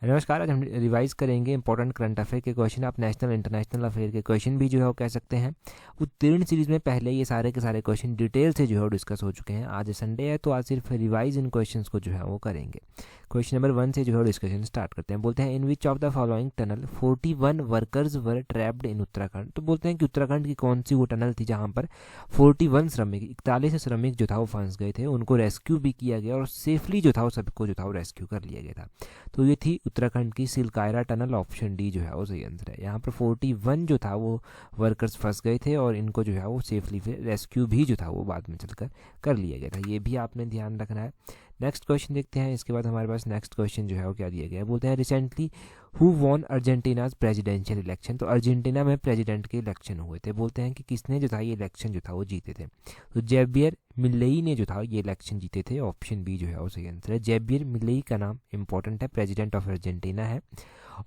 नमस्कार, आज हम रिवाइज करेंगे इंपॉर्टेंट करंट अफेयर के क्वेश्चन। आप नेशनल इंटरनेशनल अफेयर के क्वेश्चन भी जो है वो कह सकते हैं। उत्तीर्ण सीरीज में पहले ये सारे के सारे क्वेश्चन डिटेल से जो है वो डिस्कस हो चुके हैं। आज संडे है तो आज सिर्फ रिवाइज इन क्वेश्चंस को जो है वो करेंगे। क्वेश्चन नंबर 1 से जो है डिस्कशन स्टार्ट करते हैं। बोलते हैं in which of the following tunnel 41 workers were trapped in Uttarakhand. तो बोलते हैं कि उत्तराखंड की कौन सी वो टनल थी जहाँ पर 41 श्रमिक 41 श्रमिक जो था वो फंस गए थे, उनको रेस्क्यू भी किया गया और सेफली जो था वो सबको जो था वो रेस्क्यू कर लिया गया था। तो ये थी उत्तराखंड की सिलकायरा टनल। ऑप्शन डी जो है वो सही आंसर है। यहाँ पर 41 जो था वो वर्कर्स फंस गए थे और इनको जो है वो सेफली फिर रेस्क्यू भी जो था वो बाद में चलकर कर लिया गया था। ये भी आपने ध्यान रखना है। नेक्स्ट क्वेश्चन देखते हैं। इसके बाद हमारे पास नेक्स्ट क्वेश्चन जो है वो क्या दिया गया है। बोलते हैं recently who won Argentina's presidential election. तो अर्जेंटीना में प्रेसिडेंट के इलेक्शन हुए थे। बोलते हैं कि किसने जो था ये इलेक्शन जो था वो जीते थे। तो जेवियर मिलेई ने जो था ये इलेक्शन जीते थे। ऑप्शन बी जो है वो सही आंसर है। जेवियर मिलेई का नाम इंपॉर्टेंट है, प्रेसिडेंट ऑफ अर्जेंटीना है।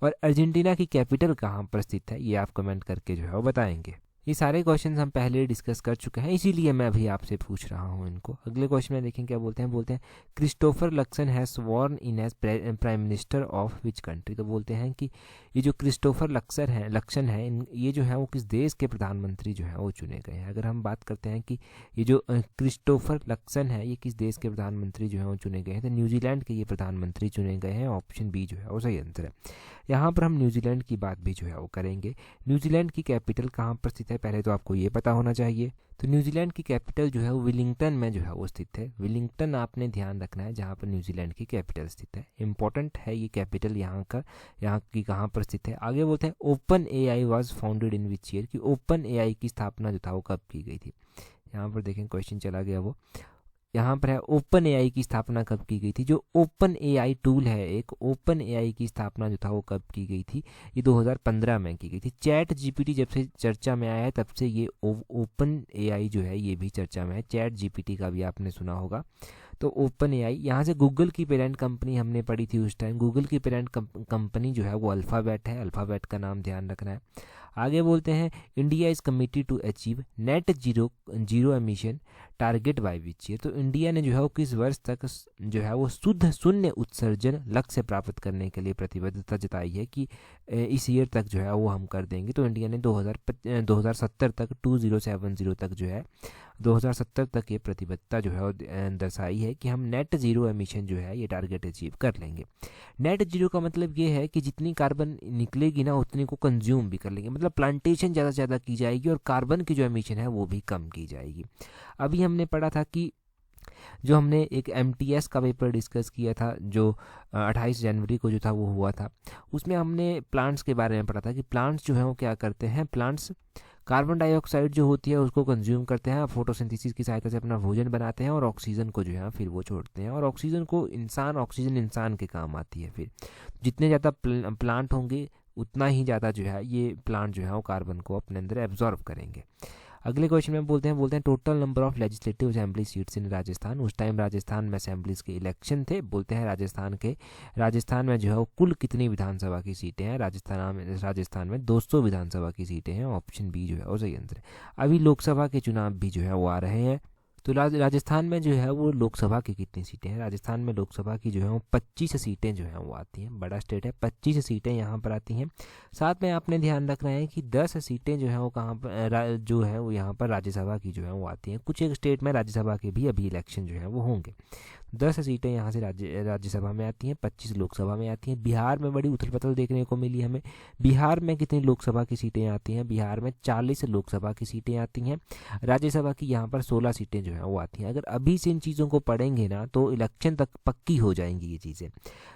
और अर्जेंटीना की कैपिटल कहाँ पर स्थित है ये आप कमेंट करके जो है वो बताएंगे। ये सारे क्वेश्चन हम पहले डिस्कस कर चुके हैं, इसीलिए मैं अभी आपसे पूछ रहा हूँ इनको। अगले क्वेश्चन में देखें क्या बोलते हैं। बोलते हैं Christopher Luxon has sworn in as prime minister of which country. तो बोलते हैं कि ये जो क्रिस्टोफर लक्सन है ये जो है वो किस देश के प्रधानमंत्री जो है वो चुने गए हैं। अगर हम बात करते हैं कि ये जो क्रिस्टोफर लक्सन है ये किस देश के प्रधानमंत्री जो है वो चुने गए हैं, तो न्यूजीलैंड के ये प्रधानमंत्री चुने गए हैं। ऑप्शन बी जो है वो सही आंसर है। यहाँ पर हम न्यूजीलैंड की बात भी जो है वो करेंगे। न्यूजीलैंड की कैपिटल कहाँ पर स्थित है पहले तो आपको ये पता होना चाहिए। तो न्यूजीलैंड की कैपिटल जो है वो विलिंगटन में जो है वो स्थित है। विलिंगटन आपने ध्यान रखना है जहाँ पर न्यूजीलैंड की कैपिटल स्थित है। इंपॉर्टेंट है ये कैपिटल यहाँ की कहाँ पर स्थित है। आगे बोलते हैं open AI was founded in which year. कि ओपन एआई की स्थापना जो था वो कब की गई थी। यहाँ पर देखें क्वेश्चन चला गया वो। यहाँ पर है ओपन एआई की स्थापना कब की गई थी। जो ओपन एआई टूल है एक, ओपन एआई की स्थापना जो था वो कब की गई थी, ये 2015 में की गई थी। चैट जीपीटी जब से चर्चा में आया है तब से ये ओपन एआई जो है ये भी चर्चा में है। चैट जीपीटी का भी आपने सुना होगा। तो ओपन एआई, यहाँ से गूगल की पेरेंट कंपनी हमने पढ़ी थी उस टाइम। गूगल की पेरेंट कंपनी जो है वो अल्फ़ाबेट है। अल्फ़ाबेट का नाम ध्यान रखना है। आगे बोलते हैं India is committed to achieve net zero emission target by which year. तो इंडिया ने जो है वो किस वर्ष तक जो है वो शुद्ध शून्य उत्सर्जन लक्ष्य प्राप्त करने के लिए प्रतिबद्धता जताई है कि इस ईयर तक जो है वो हम कर देंगे। तो इंडिया ने 2070 तक 2070 तक जो है 2070 तक ये प्रतिबद्धता जो है वो दर्शाई है कि हम नेट जीरो एमिशन जो है ये टारगेट अचीव कर लेंगे। नेट जीरो का मतलब ये है कि जितनी कार्बन निकलेगी ना उतनी को कंज्यूम भी कर लेंगे। मतलब प्लांटेशन ज़्यादा से ज़्यादा की जाएगी और कार्बन की जो एमिशन है वो भी कम की जाएगी। अभी हमने पढ़ा था कि जो हमने एक MTS का पेपर डिस्कस किया था जो 28 जनवरी को जो था वो हुआ था, उसमें हमने प्लांट्स के बारे में पढ़ा था कि प्लांट्स जो है वो क्या करते हैं। प्लांट्स कार्बन डाइऑक्साइड जो होती है उसको कंज्यूम करते हैं, फोटोसिंथेसिस की सहायता से अपना भोजन बनाते हैं और ऑक्सीजन को जो है फिर वो छोड़ते हैं। और ऑक्सीजन इंसान के काम आती है। फिर जितने ज़्यादा प्लांट होंगे उतना ही ज़्यादा जो है ये प्लांट जो है वो कार्बन को अपने अंदर एब्जॉर्ब करेंगे। अगले क्वेश्चन में बोलते हैं total number of legislative assembly seats in Rajasthan. उस टाइम राजस्थान में असेंबलीज के इलेक्शन थे। बोलते हैं राजस्थान में जो है वो कुल कितनी विधानसभा की सीटें हैं। राजस्थान में 200 विधानसभा की सीटें हैं। ऑप्शन बी जो है वो सही आंसर है। अभी लोकसभा के चुनाव भी जो है वो आ रहे हैं। तो राजस्थान में जो है वो लोकसभा की कितनी सीटें हैं। राजस्थान में लोकसभा की जो है वो 25 सीटें जो हैं वो आती हैं। बड़ा स्टेट है, 25 सीटें यहाँ पर आती हैं। साथ में आपने ध्यान रखना है कि 10 सीटें जो हैं वो कहाँ पर जो है वो यहाँ पर राज्यसभा की जो है वो आती हैं। कुछ एक स्टेट में राज्यसभा के भी अभी इलेक्शन जो है वो होंगे। 10 सीटें यहाँ से राज्यसभा में आती हैं, 25 लोकसभा में आती हैं। बिहार में बड़ी उथल पुथल देखने को मिली हमें। बिहार में कितनी लोकसभा की सीटें आती हैं। बिहार में 40 लोकसभा की सीटें आती हैं। राज्यसभा की यहाँ पर 16 सीटें जो हैं वो आती हैं। अगर अभी से इन चीज़ों को पढ़ेंगे ना तो इलेक्शन तक पक्की हो जाएंगी ये चीज़ें।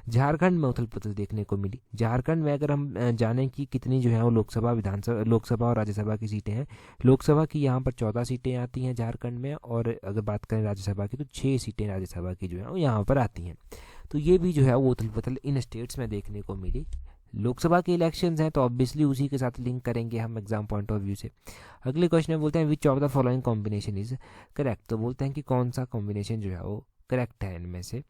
झारखंड में उथल पुथल देखने को मिली। झारखंड में अगर हम जानें कि कितनी जो है वो लोकसभा और राज्यसभा की सीटें हैं। लोकसभा की यहाँ पर 14 सीटें आती हैं झारखंड में, और अगर बात करें राज्यसभा की तो 6 सीटें राज्यसभा की जो है वो यहाँ पर आती हैं। तो ये भी जो है वो उथल पुथल इन स्टेट्स में देखने को मिली। लोकसभा के इलेक्शंस हैं तो ऑब्वियसली उसी के साथ लिंक करेंगे हम एग्जाम पॉइंट ऑफ व्यू से। अगले क्वेश्चन में बोलते हैं which of the following combination is correct. तो बोलते हैं कि कौन सा कॉम्बिनेशन जो है वो करेक्ट है इनमें से।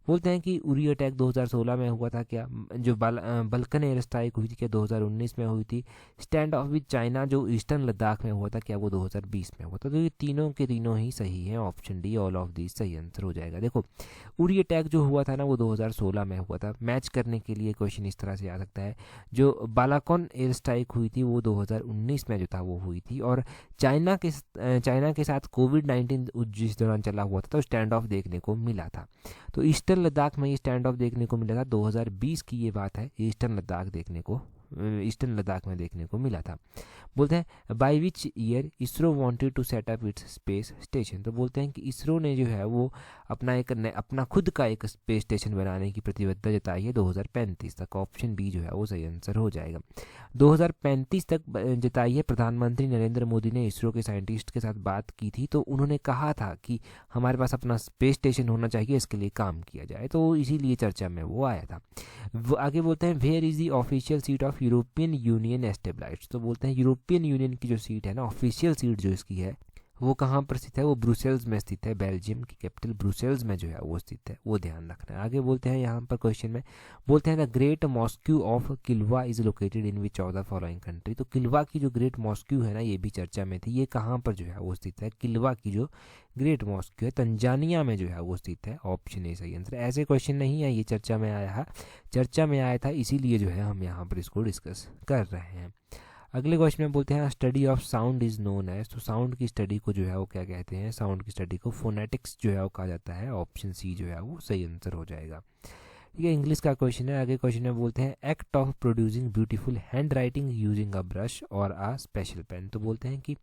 बोलते हैं कि उरी अटैक 2016 में हुआ था क्या, जो बल्कन एयर स्ट्राइक हुई थी क्या 2019 में हुई थी, स्टैंड ऑफ विद चाइना जो ईस्टर्न लद्दाख में हुआ था क्या वो 2020 में हुआ था। तो ये तीनों के तीनों ही सही हैं, option D all of these सही आंसर हो जाएगा। देखो उरी अटैक जो हुआ था ना वो 2016 में हुआ था। मैच करने के लिए क्वेश्चन इस तरह से आ सकता है, जो बालाकोन एयर स्ट्राइक हुई थी वो 2019 में जो था वो हुई थी, और चाइना के साथ कोविड-19 जिस दौरान चला हुआ था तो स्टैंड ऑफ देखने को मिला था। तो ईस्टर्न लद्दाख में ये स्टैंड ऑफ देखने को मिला था, 2020 की ये बात है, ईस्टर्न लद्दाख में देखने को मिला था। बोलते हैं by which year ISRO wanted to set up its space station. तो बोलते हैं कि इसरो ने जो है वो अपना खुद का एक स्पेस स्टेशन बनाने की प्रतिबद्धता जताई है 2035 तक। ऑप्शन बी जो है वो सही आंसर हो जाएगा। 2035 तक जताई है। प्रधानमंत्री नरेंद्र मोदी ने इसरो के साइंटिस्ट के साथ बात की थी, तो उन्होंने कहा था कि हमारे पास अपना स्पेस स्टेशन होना चाहिए, इसके लिए काम किया जाए, तो इसीलिए चर्चा में वो आया था। वो आगे बोलते हैं where is the official seat of European Union established. तो बोलते हैं यूरोपियन यूनियन की जो सीट है ना, ऑफिशियल सीट जो इसकी है वो कहाँ पर स्थित है, वो ब्रुसेल्स में स्थित है। बेल्जियम की कैपिटल ब्रुसेल्स में जो है वो स्थित है, वो ध्यान रखना है। आगे बोलते हैं यहाँ पर क्वेश्चन में, बोलते हैं the great mosque of Kilwa is located in which of the following country. तो किल्वा की जो ग्रेट मॉस्क्यू है ना, ये भी चर्चा में थी, ये कहाँ पर जो है वो स्थित है, किल्वा की जो ग्रेट मॉस्क्यू है तंजानिया में जो है वो स्थित है। ऑप्शन ए सही आंसर। ऐसे क्वेश्चन नहीं है, ये चर्चा में आया था, इसीलिए जो है हम यहाँ पर इसको डिस्कस कर रहे हैं। अगले क्वेश्चन में बोलते हैं study of sound is known as. तो साउंड की स्टडी को जो है वो क्या कहते हैं, साउंड की स्टडी को फोनेटिक्स जो है वो कहा जाता है। ऑप्शन सी जो है वो सही आंसर हो जाएगा। ठीक है, इंग्लिश का क्वेश्चन है। आगे क्वेश्चन में बोलते हैं act of producing beautiful hand writing using a brush और अ स्पेशल पेन। तो बोलते हैं कि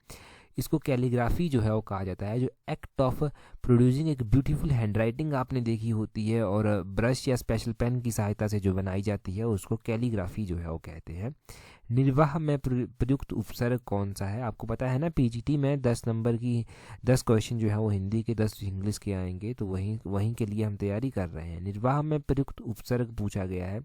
इसको कैलीग्राफी जो है वो कहा जाता है, जो एक्ट ऑफ प्रोड्यूसिंग एक ब्यूटीफुल हैंडराइटिंग आपने देखी होती है और ब्रश या स्पेशल पेन की सहायता से जो बनाई जाती है उसको कैलीग्राफी जो है वो कहते हैं। निर्वाह में प्रयुक्त उपसर्ग कौन सा है? आपको पता है ना पीजीटी में 10 नंबर की 10 क्वेश्चन जो है वो हिंदी के 10 इंग्लिश के आएंगे, तो वहीं के लिए हम तैयारी कर रहे हैं। निर्वाह में प्रयुक्त उपसर्ग पूछा गया है,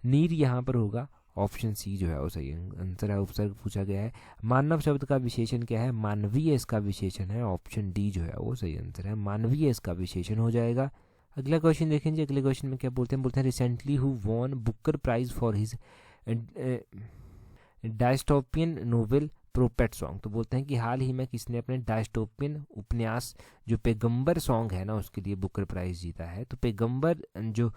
नीर यहाँ पर होगा। ऑप्शन सी जो है वो सही आंसर है, उपसर्ग पूछा गया है। मानव शब्द का विशेषण क्या है? मानवीय इसका विशेषण है। ऑप्शन डी जो है वो सही आंसर है, मानवीय इसका विशेषण हो जाएगा। अगला क्वेश्चन देखेंगे। अगले क्वेश्चन में क्या बोलते हैं recently who won Booker prize for his dystopian novel Prophet Song. तो बोलते हैं कि हाल ही में किसने अपने डायस्टोपियन उपन्यास जो पैगंबर सॉन्ग है ना उसके लिए बुकर प्राइज जीता है। तो पैगंबर जो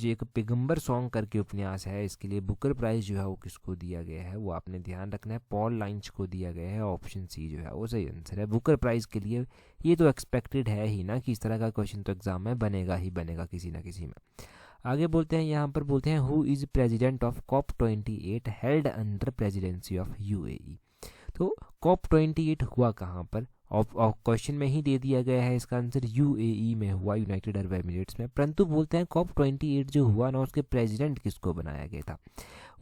एक पैगंबर सॉन्ग करके उपन्यास है, इसके लिए बुकर प्राइज जो है वो किसको दिया गया है, वो आपने ध्यान रखना है, पॉल लाइंच को दिया गया है। ऑप्शन सी जो है वो सही आंसर है। बुकर प्राइज के लिए ये तो एक्सपेक्टेड है ही ना कि इस तरह का क्वेश्चन तो एग्जाम में बनेगा ही बनेगा किसी ना किसी में। आगे बोलते हैं यहाँ पर बोलते हैं who is president of COP28 held under presidency of UAE। तो COP28 हुआ कहाँ पर? क्वेश्चन में ही दे दिया गया है, इसका आंसर UAE में हुआ, यूनाइटेड अरब एमिरेट्स में। परंतु बोलते हैं COP28 जो हुआ ना उसके प्रेसिडेंट किसको बनाया गया था?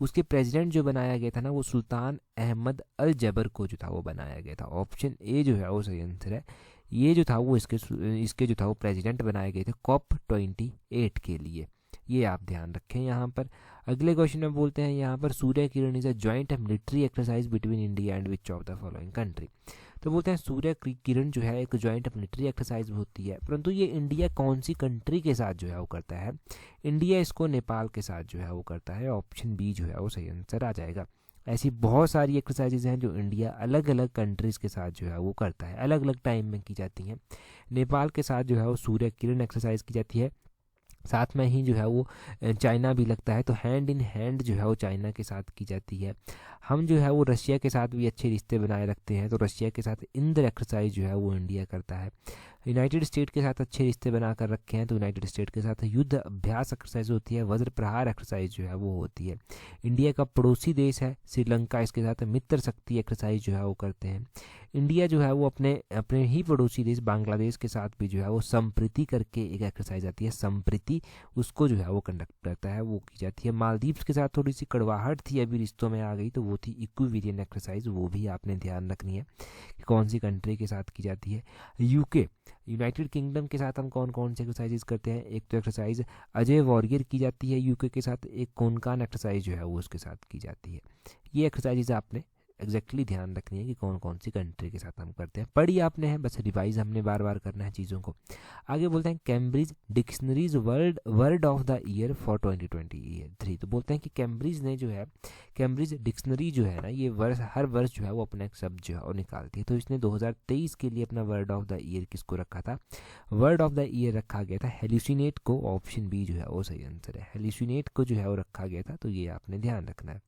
उसके प्रेसिडेंट जो बनाया गया था ना वो सुल्तान अहमद अल जबर को जो था वो बनाया गया था। ऑप्शन ए जो है वो सही आंसर है। ये जो था वो इसके जो था वो प्रेसिडेंट बनाए गए थे COP28 के लिए, ये आप ध्यान रखें यहाँ पर। अगले क्वेश्चन में बोलते हैं यहाँ पर Surya Kiran is a joint military exercise between India and which of the following country. तो बोलते हैं सूर्य किरण जो है एक जॉइंट मिलिट्री एक्सरसाइज होती है, परंतु ये इंडिया कौन सी कंट्री के साथ जो है वो करता है? इंडिया इसको नेपाल के साथ जो है वो करता है। ऑप्शन बी जो है वो सही आंसर आ जाएगा। ऐसी बहुत सारी एक्सरसाइजेज हैं जो इंडिया अलग अलग कंट्रीज़ के साथ जो है वो करता है, अलग अलग टाइम में की जाती हैं। नेपाल के साथ जो है वो सूर्य किरण एक्सरसाइज की जाती है, साथ में ही जो है वो चाइना भी लगता है, तो हैंड इन हैंड जो है वो चाइना के साथ की जाती है। हम जो है वो रशिया के साथ भी अच्छे रिश्ते बनाए रखते हैं, तो रशिया के साथ इंद्र एक्सरसाइज जो है वो इंडिया करता है। यूनाइटेड स्टेट के साथ अच्छे रिश्ते बनाकर रखे हैं, तो यूनाइटेड स्टेट के साथ युद्ध अभ्यास एक्सरसाइज होती है, वज्र प्रहार एक्सरसाइज जो है वो होती है। इंडिया का पड़ोसी देश है श्रीलंका, इसके साथ मित्र शक्ति एक्सरसाइज जो है वो करते हैं। इंडिया जो है वो अपने ही पड़ोसी देश बांग्लादेश के साथ भी जो है वो संप्रीति करके एक एक्सरसाइज आती है, संप्रीति, उसको जो है वो कंडक्ट करता है, वो की जाती है। मालदीव्स के साथ थोड़ी सी कड़वाहट थी, अभी रिश्तों में आ गई, तो वो थी इक्विवेरियन एक्सरसाइज, वो भी आपने ध्यान रखनी है कि कौन सी कंट्री के साथ की जाती है। यूके यूनाइटेड किंगडम के साथ हम कौन कौन से एक्सरसाइजेज करते हैं? एक तो एक्सरसाइज अजय वॉरियर की जाती है यूके के साथ, एक कोनकान एक्सरसाइज जो है वो उसके साथ की जाती है। ये एक्सरसाइजेज आपने एग्जैक्टली ध्यान रखनी है कि कौन कौन सी कंट्री के साथ हम करते हैं। पढ़ी आपने है, बस रिवाइज हमने बार बार करना है चीज़ों को। आगे बोलते हैं Cambridge dictionaries word of the year for 2023। तो बोलते हैं कि कैम्ब्रिज ने जो है, कैम्ब्रिज डिक्शनरी जो है ना, ये वर्ष हर वर्ष जो है वो अपना एक शब्द जो है वो निकालती है। तो इसने 2023 के लिए अपना वर्ड ऑफ द ईयर किसको रखा था? वर्ड ऑफ द ईयर रखा गया था हेल्यूसिनेट को। ऑप्शन बी जो है वो सही आंसर है, हेल्यूसिनेट को जो है वो रखा गया था। तो ये आपने ध्यान रखना है।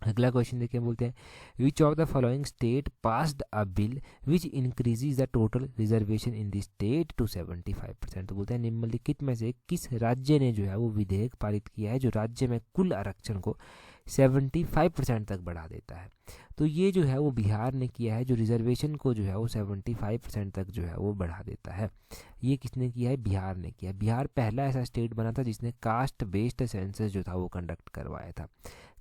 अगला क्वेश्चन देखिए, बोलते हैं which of the following state passed a bill which increases the total reservation in the state to 75%। तो बोलते हैं निम्नलिखित में से किस राज्य ने जो है वो विधेयक पारित किया है जो राज्य में कुल आरक्षण को 75% तक बढ़ा देता है? तो ये जो है वो बिहार ने किया है, जो रिजर्वेशन को जो है वो 75% तक जो है वो बढ़ा देता है। ये किसने किया है? बिहार ने किया। बिहार पहला ऐसा स्टेट बना था जिसने कास्ट बेस्ड सेंसस जो था वो कंडक्ट करवाया था।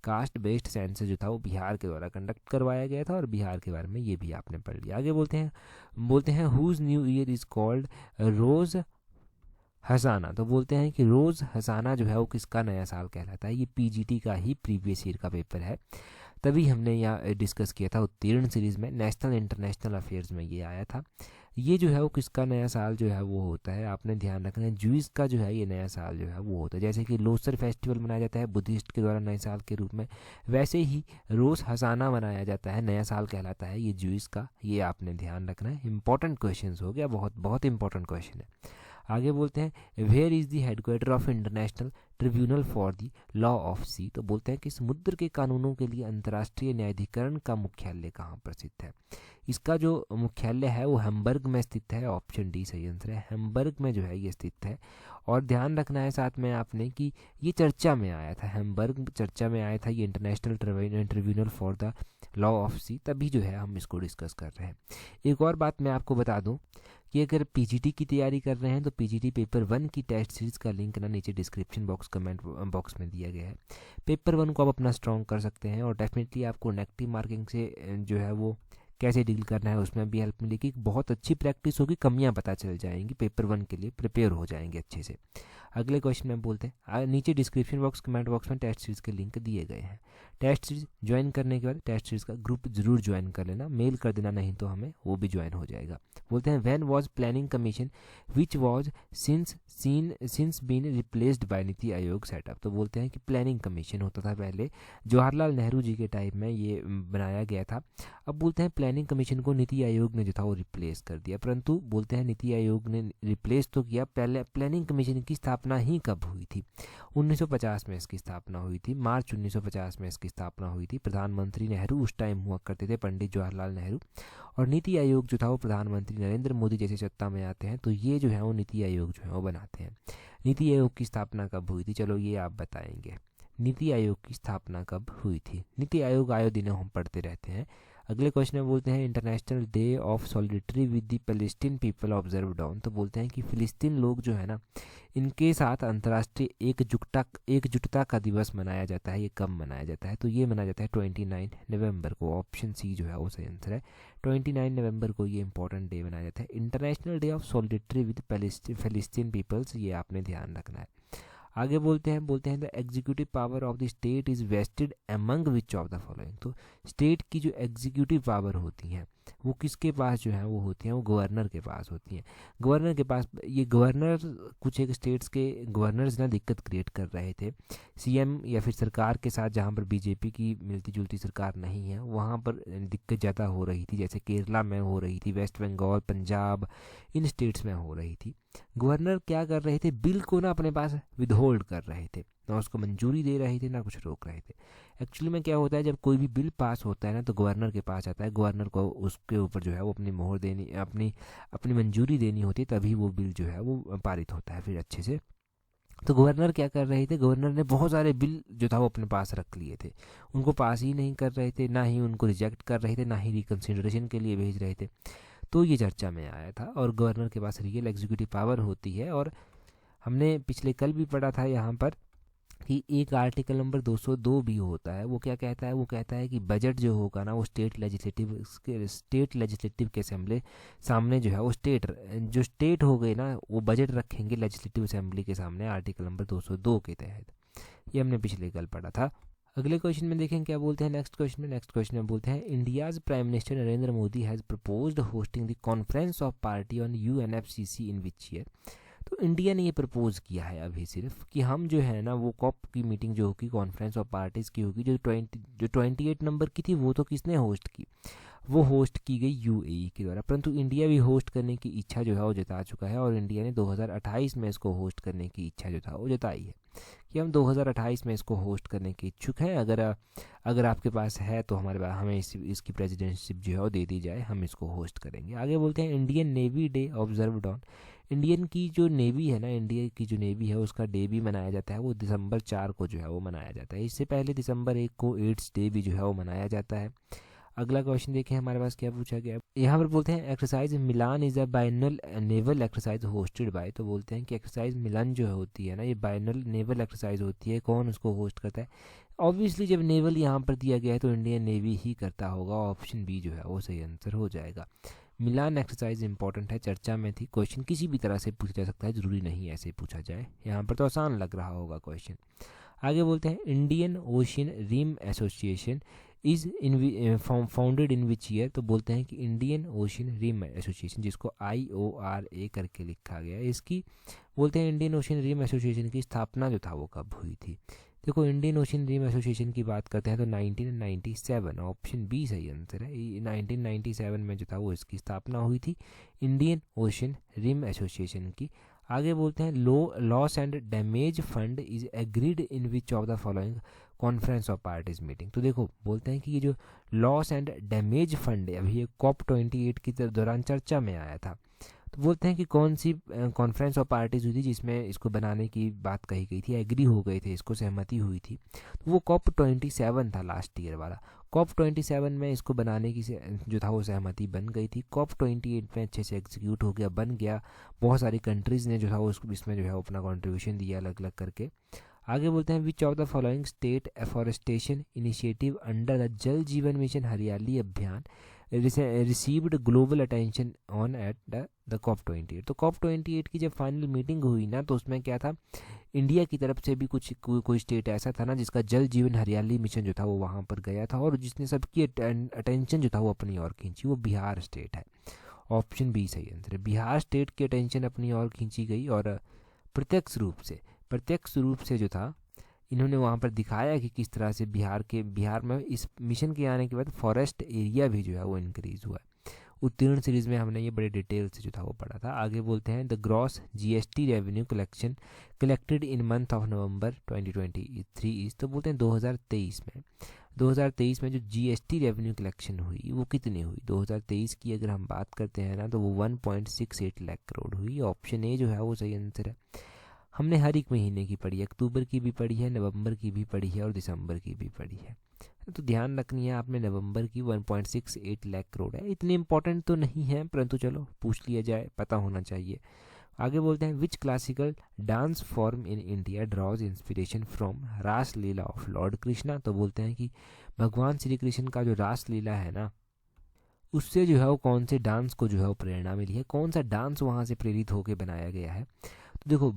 कास्ट बेस्ड सेंसस जो था वो बिहार के द्वारा कंडक्ट करवाया गया था, और बिहार के बारे में ये भी आपने पढ़ लिया। आगे बोलते हैं whose new year is called Rosh Hashanah. तो बोलते हैं कि रोज़ हसाना जो है वो किसका नया साल कहलाता है? ये पीजीटी का ही प्रीवियस ईयर का पेपर है, तभी हमने यहाँ डिस्कस किया था उत्तीर्ण सीरीज़ में, नेशनल इंटरनेशनल अफेयर्स में ये आया था। ये जो है वो किसका नया साल जो है वो होता है? आपने ध्यान रखना है, ज्यूइस का जो है ये नया साल जो है वो होता है। जैसे कि लोसर फेस्टिवल मनाया जाता है बुद्धिस्ट के द्वारा नए साल के रूप में, वैसे ही रोज़ हसाना मनाया जाता है, नया साल कहलाता है ये ज्यूइस का। ये आपने ध्यान रखना है। इंपॉर्टेंट क्वेश्चन हो गया, बहुत बहुत इंपॉर्टेंट क्वेश्चन है। आगे बोलते हैं where is the headquarter of international tribunal for the law of sea. तो बोलते हैं कि समुद्र के कानूनों के लिए अंतर्राष्ट्रीय न्यायाधिकरण का मुख्यालय कहाँ पर स्थित है? इसका जो मुख्यालय है वो हैम्बर्ग में स्थित है। ऑप्शन डी सही आंसर है, हैम्बर्ग में जो है ये स्थित है। और ध्यान रखना है साथ में आपने कि ये चर्चा में आया था, हैम्बर्ग चर्चा में आया था ये international tribunal for the law of sea, तभी जो है हम इसको डिस्कस कर रहे हैं। एक और बात मैं आपको बता दूं कि अगर पीजीटी की तैयारी कर रहे हैं तो पीजीटी पेपर 1 की टेस्ट सीरीज़ का लिंक ना नीचे डिस्क्रिप्शन बॉक्स कमेंट बॉक्स में दिया गया है। पेपर 1 को आप अपना स्ट्रॉन्ग कर सकते हैं, और डेफिनेटली आपको नेगेटिव मार्किंग से जो है वो कैसे डील करना है उसमें भी हेल्प मिलेगी। बहुत अच्छी प्रैक्टिस होगी, कमियां पता चल जाएंगी, पेपर 1 के लिए प्रिपेयर हो जाएंगे अच्छे से। अगले क्वेश्चन में बोलते हैं नीचे डिस्क्रिप्शन बॉक्स कमेंट बॉक्स में टेस्ट सीरीज़ के लिंक दिए गए हैं। टेस्ट सीरीज़ ज्वाइन करने के बाद टेस्ट सीरीज़ का ग्रुप जरूर ज्वाइन कर लेना, मेल कर देना, नहीं तो हमें वो भी ज्वाइन हो जाएगा। बोलते हैं when was planning commission which was since been replaced by NITI Aayog setup. तो बोलते हैं कि प्लानिंग कमीशन होता था पहले, जवाहरलाल नेहरू जी के टाइम में ये बनाया गया था। अब बोलते हैं प्लानिंग कमीशन को नीति आयोग ने जो था वो रिप्लेस कर दिया, परंतु बोलते हैं नीति आयोग ने रिप्लेस तो किया, पहले प्लानिंग कमीशन की स्थापना ही कब हुई थी? 1950 में इसकी स्थापना हुई थी, मार्च 1950 में इसकी स्थापना हुई थी। प्रधानमंत्री नेहरू उस टाइम हुआ करते थे, पंडित जवाहरलाल नेहरू, और नीति आयोग जो था वो प्रधानमंत्री नरेंद्र मोदी जैसे सत्ता में आते हैं तो ये जो है वो नीति आयोग जो है वो बनाते हैं। नीति आयोग की स्थापना कब हुई थी? चलो ये आप बताएंगे, नीति आयोग की स्थापना कब हुई थी? नीति आयोग आए दिनों हम पढ़ते रहते हैं। अगले क्वेश्चन में बोलते हैं international day of solidarity with the Palestine people observed on. तो बोलते हैं कि फिलिस्तीन लोग जो है ना, इनके साथ अंतर्राष्ट्रीय एकजुटता का दिवस मनाया जाता है। ये कब मनाया जाता है? तो ये मनाया जाता है 29 नवंबर को। ऑप्शन सी जो है वो सही आंसर है, 29 नवंबर को ये इंपॉर्टेंट डे मनाया जाता है, international day of solidarity with Palestine peoples. ये आपने ध्यान रखना है। आगे बोलते हैं the executive power of the state is vested among which of the following. तो स्टेट की जो एग्जीक्यूटिव पावर होती हैं वो किसके पास जो है वो होती हैं? वो गवर्नर के पास होती हैं। गवर्नर के पास, ये गवर्नर कुछ एक स्टेट्स के गवर्नर्स ना दिक्कत क्रिएट कर रहे थे सीएम या फिर सरकार के साथ, जहाँ पर बीजेपी की मिलती जुलती सरकार नहीं है वहाँ पर दिक्कत ज़्यादा हो रही थी। जैसे केरला में हो रही थी, वेस्ट बंगाल, पंजाब, इन स्टेट्स में हो रही थी। गवर्नर क्या कर रहे थे? बिल को ना अपने पास विदहोल्ड कर रहे थे, ना उसको मंजूरी दे रहे थे, ना कुछ रोक रहे थे। एक्चुअली में क्या होता है, जब कोई भी बिल पास होता है ना तो गवर्नर के पास आता है, गवर्नर को उसके ऊपर जो है वो अपनी मोहर देनी, अपनी मंजूरी देनी होती है, तभी वो बिल जो है वो पारित होता है फिर अच्छे से। तो गवर्नर क्या कर रहे थे? गवर्नर ने बहुत सारे बिल जो था वो अपने पास रख लिए थे, उनको पास ही नहीं कर रहे थे, ना ही उनको रिजेक्ट कर रहे थे, ना ही रिकन्सिडरेशन के लिए भेज रहे थे। तो ये चर्चा में आया था, और गवर्नर के पास रियल एग्जीक्यूटिव पावर होती है। और हमने पिछले कल भी पढ़ा था यहाँ पर कि एक आर्टिकल नंबर 202 भी होता है, वो क्या कहता है? वो कहता है कि बजट जो होगा ना वो स्टेट लेजिस्लेटिव के असेंबली सामने जो है वो स्टेट हो गए ना, वो बजट रखेंगे लेजिस्लेटिव असेंबली के सामने, आर्टिकल नंबर 202 के तहत। ये हमने पिछले कल पढ़ा था। अगले क्वेश्चन में देखें क्या बोलते हैं। नेक्स्ट क्वेश्चन में बोलते हैं India's prime minister Narendra Modi has proposed hosting the conference of party on UNFCC in which year. तो इंडिया ने ये प्रपोज किया है अभी सिर्फ कि हम जो है ना वो कॉप की मीटिंग जो होगी कॉन्फ्रेंस ऑफ पार्टीज़ की होगी, जो 28 नंबर की थी वो तो किसने होस्ट की, वो होस्ट की गई UAE के द्वारा, परंतु इंडिया भी होस्ट करने की इच्छा जो है वो जता चुका है और इंडिया ने 2028 में इसको होस्ट करने की इच्छा जो था वो जताई है कि हम 2028 में इसको होस्ट करने के इच्छुक हैं। अगर आपके पास है तो हमारे पास हमें इसकी प्रेसिडेंटशिप जो है वो दे दी जाए, हम इसको होस्ट करेंगे। आगे बोलते हैं Indian navy day observed on. Indian की जो नेवी है ना, इंडिया की जो नेवी है उसका डे भी मनाया जाता है, वो दिसंबर 4 को जो है वो मनाया जाता है। इससे पहले दिसंबर 1 को एड्स डे भी जो है वो मनाया जाता है। अगला क्वेश्चन देखें हमारे पास क्या पूछा गया है। यहाँ पर बोलते हैं exercise Milan is a biennial naval exercise hosted by. तो बोलते हैं कि एक्सरसाइज मिलान जो होती है ना ये बाइनल नेवल एक्सरसाइज होती है, कौन उसको होस्ट करता है। ऑब्वियसली जब नेवल यहाँ पर दिया गया है तो इंडियन नेवी ही करता होगा, ऑप्शन बी जो है वो सही आंसर हो जाएगा। मिलान एक्सरसाइज इंपॉर्टेंट है, चर्चा में थी, क्वेश्चन किसी भी तरह से पूछा जा सकता है, जरूरी नहीं ऐसे पूछा जाए। यहाँ पर तो आसान लग रहा होगा क्वेश्चन। आगे बोलते हैं Indian Ocean Rim Association is founded in which year. तो बोलते हैं कि इंडियन ओशियन रिम एसोसिएशन, जिसको IORA करके लिखा गया है, इसकी बोलते हैं इंडियन ओशियन रिम एसोसिएशन की स्थापना जो था वो कब हुई थी। देखो इंडियन ओशियन रिम एसोसिएशन की बात करते हैं तो 1997, ऑप्शन बी सही आंसर है। 1997 में जो था वो इसकी स्थापना हुई थी इंडियन ओशियन रिम एसोसिएशन की। आगे बोलते हैं loss and damage fund is agreed in which of the following conference of parties meeting. तो देखो बोलते हैं कि ये जो लॉस एंड डैमेज फंड है अभी ये COP28 के दौरान चर्चा में आया था। तो बोलते हैं कि कौन सी कॉन्फ्रेंस ऑफ पार्टीज हुई थी जिसमें इसको बनाने की बात कही गई थी, एग्री हो गए थे, इसको सहमति हुई थी। तो वो COP27 था लास्ट ईयर वाला। COP27 में इसको बनाने की जो था वो सहमति बन गई थी। COP28 में अच्छे से एग्जीक्यूट हो गया, बन गया। बहुत सारी कंट्रीज़ ने जो था वो इसमें जो है अपना कॉन्ट्रीब्यूशन दिया अलग अलग करके। आगे बोलते हैं which of the following state afforestation initiative under the जल जीवन मिशन हरियाली अभियान received global attention on at the COP28। तो COP28 की जब फाइनल मीटिंग हुई ना तो उसमें क्या था, इंडिया की तरफ से भी कोई स्टेट ऐसा था ना जिसका जल जीवन हरियाली मिशन जो था वो वहाँ पर गया था और जिसने सबकी अटेंशन जो था वो अपनी ओर खींची, वो बिहार स्टेट है। ऑप्शन बी सही आंसर है। बिहार स्टेट की अटेंशन अपनी ओर खींची गई और प्रत्यक्ष रूप से जो था इन्होंने वहाँ पर दिखाया कि किस तरह से बिहार में इस मिशन के आने के बाद फॉरेस्ट एरिया भी जो है वो इंक्रीज़ हुआ है। उत्तीर्ण सीरीज़ में हमने ये बड़े डिटेल से जो था वो पढ़ा था। आगे बोलते हैं the gross GST revenue collection collected in month of November 2023 is. तो बोलते हैं 2023 में जो GST रेवेन्यू कलेक्शन हुई वो कितनी हुई। 2023 की अगर हम बात करते हैं ना तो वो 1.68 लाख करोड़ हुई। ऑप्शन ए जो है वो सही आंसर है। हमने हर एक महीने की पढ़ी है, अक्टूबर की भी पढ़ी है, नवंबर की भी पढ़ी है और दिसंबर की भी पढ़ी है। तो ध्यान रखनी है आपने नवंबर की 1.68 लाख करोड़ है। इतनी इंपॉर्टेंट तो नहीं है परंतु चलो पूछ लिया जाए, पता होना चाहिए। आगे बोलते हैं which classical dance form in India draws inspiration from Raas Leela of Lord Krishna. तो बोलते हैं कि भगवान श्री कृष्ण का जो रास लीला है ना उससे जो है वो कौन से डांस को जो है वो प्रेरणा मिली है, कौन सा डांस वहाँ से प्रेरित होकर बनाया गया है। तो देखो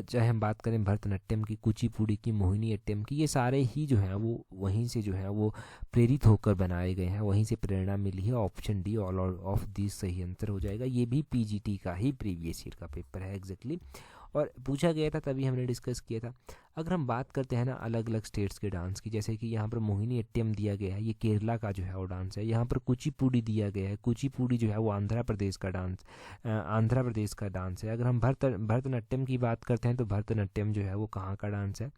चाहे हम बात करें भरतनाट्यम की, कुचिपुड़ी की, मोहिनीअट्टम की, ये सारे ही जो है वो वहीं से जो है वो प्रेरित होकर बनाए गए हैं, वहीं से प्रेरणा मिली है। Option D all of this सही आंसर हो जाएगा। ये भी PGT का ही प्रीवियस ईयर का पेपर है एग्जैक्टली और पूछा गया था तभी हमने डिस्कस किया था। अगर हम बात करते हैं ना अलग अलग स्टेट्स के डांस की, जैसे कि यहाँ पर मोहिनीअट्टम दिया गया है, ये केरला का जो है वो डांस है। यहाँ पर कुचिपुड़ी दिया गया है, कुचिपुड़ी जो है वो आंध्र प्रदेश का डांस है। अगर हम भरतनाट्यम की बात करते हैं तो भरतनाट्यम जो है वो कहाँ का डांस है,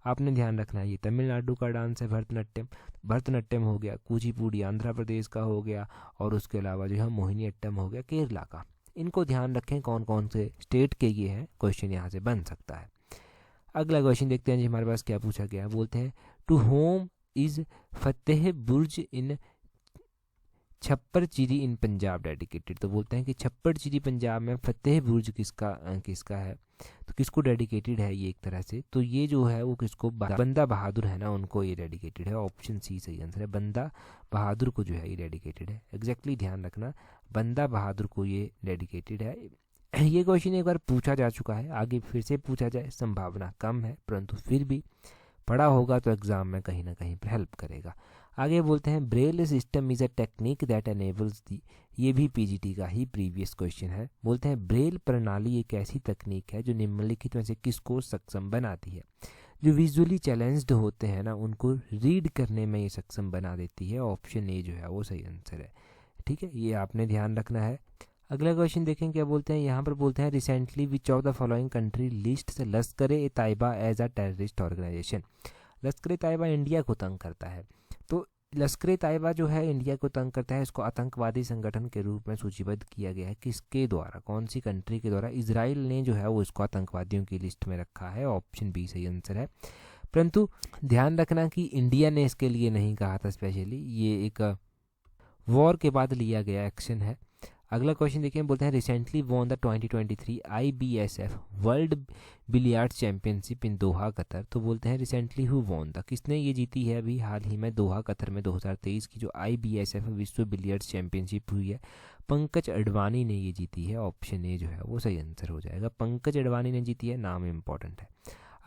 आपने ध्यान रखना है ये तमिलनाडु का डांस है भरतनाट्यम हो गया, कुचिपुड़ी आंध्र प्रदेश का हो गया और उसके अलावा जो है मोहिनीअट्टम हो गया केरला का। इनको ध्यान रखें कौन कौन से स्टेट के ये हैं, क्वेश्चन यहाँ से बन सकता है। अगला क्वेश्चन देखते हैं जी हमारे पास क्या पूछा गया है। बोलते हैं टू होम इज फतेह बुर्ज इन छप्पर चिरी इन पंजाब डेडिकेटेड। तो बोलते हैं कि छप्पर चिरी पंजाब में फतेह बुर्ज किसका है, तो किसको डेडिकेटेड है ये एक तरह से। तो ये जो है वो किसको, बंदा बहादुर है ना उनको ये डेडिकेटेड है। ऑप्शन सी सही आंसर है, बंदा बहादुर को जो है ये डेडिकेटेड है। एग्जैक्टली ध्यान रखना, बंदा बहादुर को ये डेडिकेटेड है। ये क्वेश्चन एक बार पूछा जा चुका है, आगे फिर से पूछा जाए संभावना कम है परंतु फिर भी पढ़ा होगा तो एग्ज़ाम में कहीं ना कहीं पर हेल्प करेगा। आगे बोलते हैं braille system is a technique that enables the, ये भी पीजीटी का ही प्रीवियस क्वेश्चन है। बोलते हैं ब्रेल प्रणाली एक ऐसी तकनीक है जो निम्नलिखित में से किसको सक्षम बनाती है। जो विजुअली चैलेंज्ड होते हैं ना उनको रीड करने में ये सक्षम बना देती है। ऑप्शन ए जो है वो सही आंसर है। ठीक है, ये आपने ध्यान रखना है। अगला क्वेश्चन देखें क्या बोलते हैं, यहाँ पर बोलते हैं recently which of the following country list Lashkar e Taiba as a terrorist organization. Lashkar e Taiba India को तंग करता है, तो लश्कर ए तैयबा जो है इंडिया को तंग करता है, इसको आतंकवादी संगठन के रूप में सूचीबद्ध किया गया है। किसके द्वारा, कौन सी कंट्री के द्वारा? इजराइल ने जो है वो इसको आतंकवादियों की लिस्ट में रखा है। ऑप्शन बी सही आंसर है। परंतु ध्यान रखना कि इंडिया ने इसके लिए नहीं कहा था स्पेशली, ये एक वॉर के बाद लिया गया एक्शन है। अगला क्वेश्चन देखिए, बोलते हैं recently won the 2023 IBSF world billiards championship in Doha Qatar. तो बोलते हैं रिसेंटली हु वॉन द, किसने ये जीती है अभी हाल ही में दोहा कतर में 2023 की जो IBSF विश्व बिलियर्ड्स चैंपियनशिप हुई है? पंकज अडवाणी ने ये जीती है। ऑप्शन ए जो है वो सही आंसर हो जाएगा। पंकज अडवाणी ने जीती है, नाम इंपॉर्टेंट है।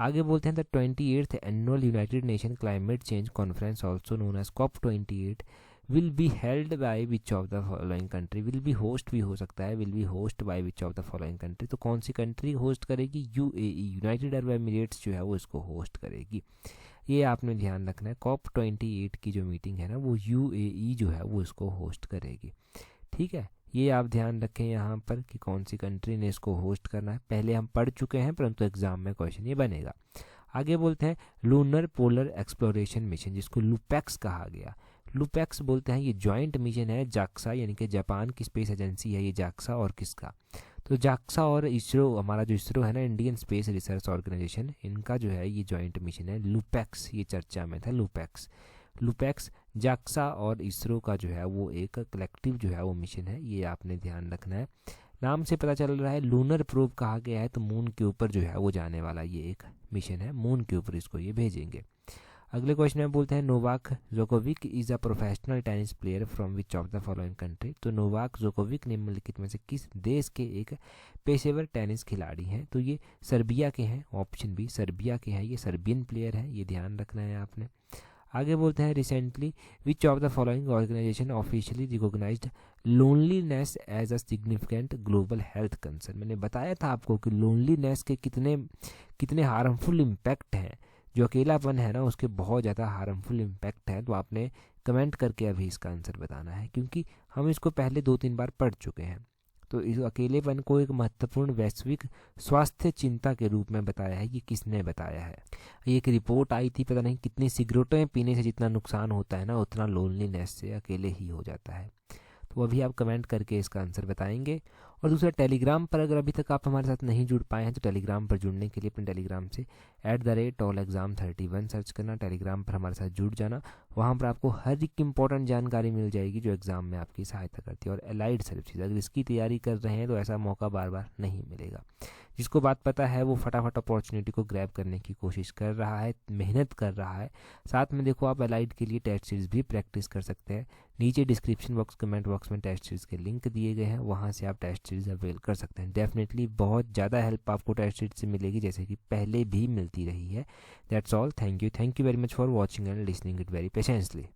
आगे बोलते हैं the 28th annual united nation climate change conference also known as COP28 will be held by which of the following country. Will be host भी हो सकता है, will be host by which of the following country. तो कौन सी country host करेगी? UAE, united Arab emirates जो है वो इसको होस्ट करेगी। ये आपने ध्यान रखना है। COP28 की जो मीटिंग है ना वो UAE जो है वो इसको होस्ट करेगी। ठीक है, ये आप ध्यान रखें यहाँ पर कि कौन सी कंट्री ने इसको होस्ट करना है। पहले हम पढ़ चुके हैं परंतु एग्जाम में क्वेश्चन ये बनेगा। आगे बोलते हैं लूनर पोलर एक्सप्लोरेशन मिशन, जिसको लूपैक्स कहा गया। लूपैक्स बोलते हैं ये जॉइंट मिशन है जाक्सा, यानी कि जापान की स्पेस एजेंसी है ये जाक्सा, और किसका? तो जाक्सा और इसरो, हमारा जो इसरो है ना इंडियन स्पेस रिसर्च ऑर्गेनाइजेशन, इनका जो है ये जॉइंट मिशन है लूपैक्स। ये चर्चा में था लूपैक्स। लूपैक्स जाक्सा और इसरो का जो है वो एक कलेक्टिव जो है वो मिशन है, ये आपने ध्यान रखना है। नाम से पता चल रहा है लूनर प्रोब कहा गया है, तो मून के ऊपर जो है वो जाने वाला ये एक मिशन है, मून के ऊपर इसको ये भेजेंगे। अगले क्वेश्चन में बोलते हैं Novak Djokovic is a professional tennis player from which of the following country. तो नोवाक जोकोविक निम्नलिखित में से किस देश के एक पेशेवर टेनिस खिलाड़ी हैं? तो ये सर्बिया के हैं। ऑप्शन बी सर्बिया के हैं, ये सर्बियन प्लेयर है, ये ध्यान रखना है आपने। आगे बोलते हैं recently which of the following organization officially recognized loneliness as a significant global health concern. मैंने बताया था आपको कि लोनलीनेस के कितने हार्मफुल इम्पैक्ट हैं। जो अकेलापन है ना उसके बहुत ज़्यादा हार्मफुल इम्पैक्ट है। तो आपने कमेंट करके अभी इसका आंसर बताना है, क्योंकि हम इसको पहले 2-3 बार पढ़ चुके हैं। तो इस अकेलेपन को एक महत्वपूर्ण वैश्विक स्वास्थ्य चिंता के रूप में बताया है। ये किसने बताया है? ये एक रिपोर्ट आई थी, पता नहीं कितनी सिगरेटें पीने से जितना नुकसान होता है ना उतना लोनलीनेस से अकेले ही हो जाता है। तो अभी आप कमेंट करके इसका आंसर बताएंगे। और दूसरा टेलीग्राम पर अगर अभी तक आप हमारे साथ नहीं जुड़ पाए हैं तो टेलीग्राम पर जुड़ने के लिए अपने टेलीग्राम से @allexam31 सर्च करना, टेलीग्राम पर हमारे साथ जुड़ जाना। वहाँ पर आपको हर एक इंपॉर्टेंट जानकारी मिल जाएगी जो एग्ज़ाम में आपकी सहायता करती है। और एलाइड सर्विसेज, अगर इसकी तैयारी कर रहे हैं तो ऐसा मौका बार बार नहीं मिलेगा। जिसको बात पता है वो फटाफट अपॉर्चुनिटी को ग्रैब करने की कोशिश कर रहा है, मेहनत कर रहा है। साथ में देखो आप एलाइड के लिए टेस्ट सीरीज़ भी प्रैक्टिस कर सकते हैं। नीचे डिस्क्रिप्शन बॉक्स कमेंट बॉक्स में टेस्ट सीरीज़ के लिंक दिए गए हैं, वहाँ से आप टेस्ट सीरीज़ अवेल कर सकते हैं। डेफिनेटली बहुत ज़्यादा हेल्प आपको टेस्ट सीरीज़ से मिलेगी, जैसे कि पहले भी मिलती रही है। That's all, thank you very much for watching and listening it very patiently.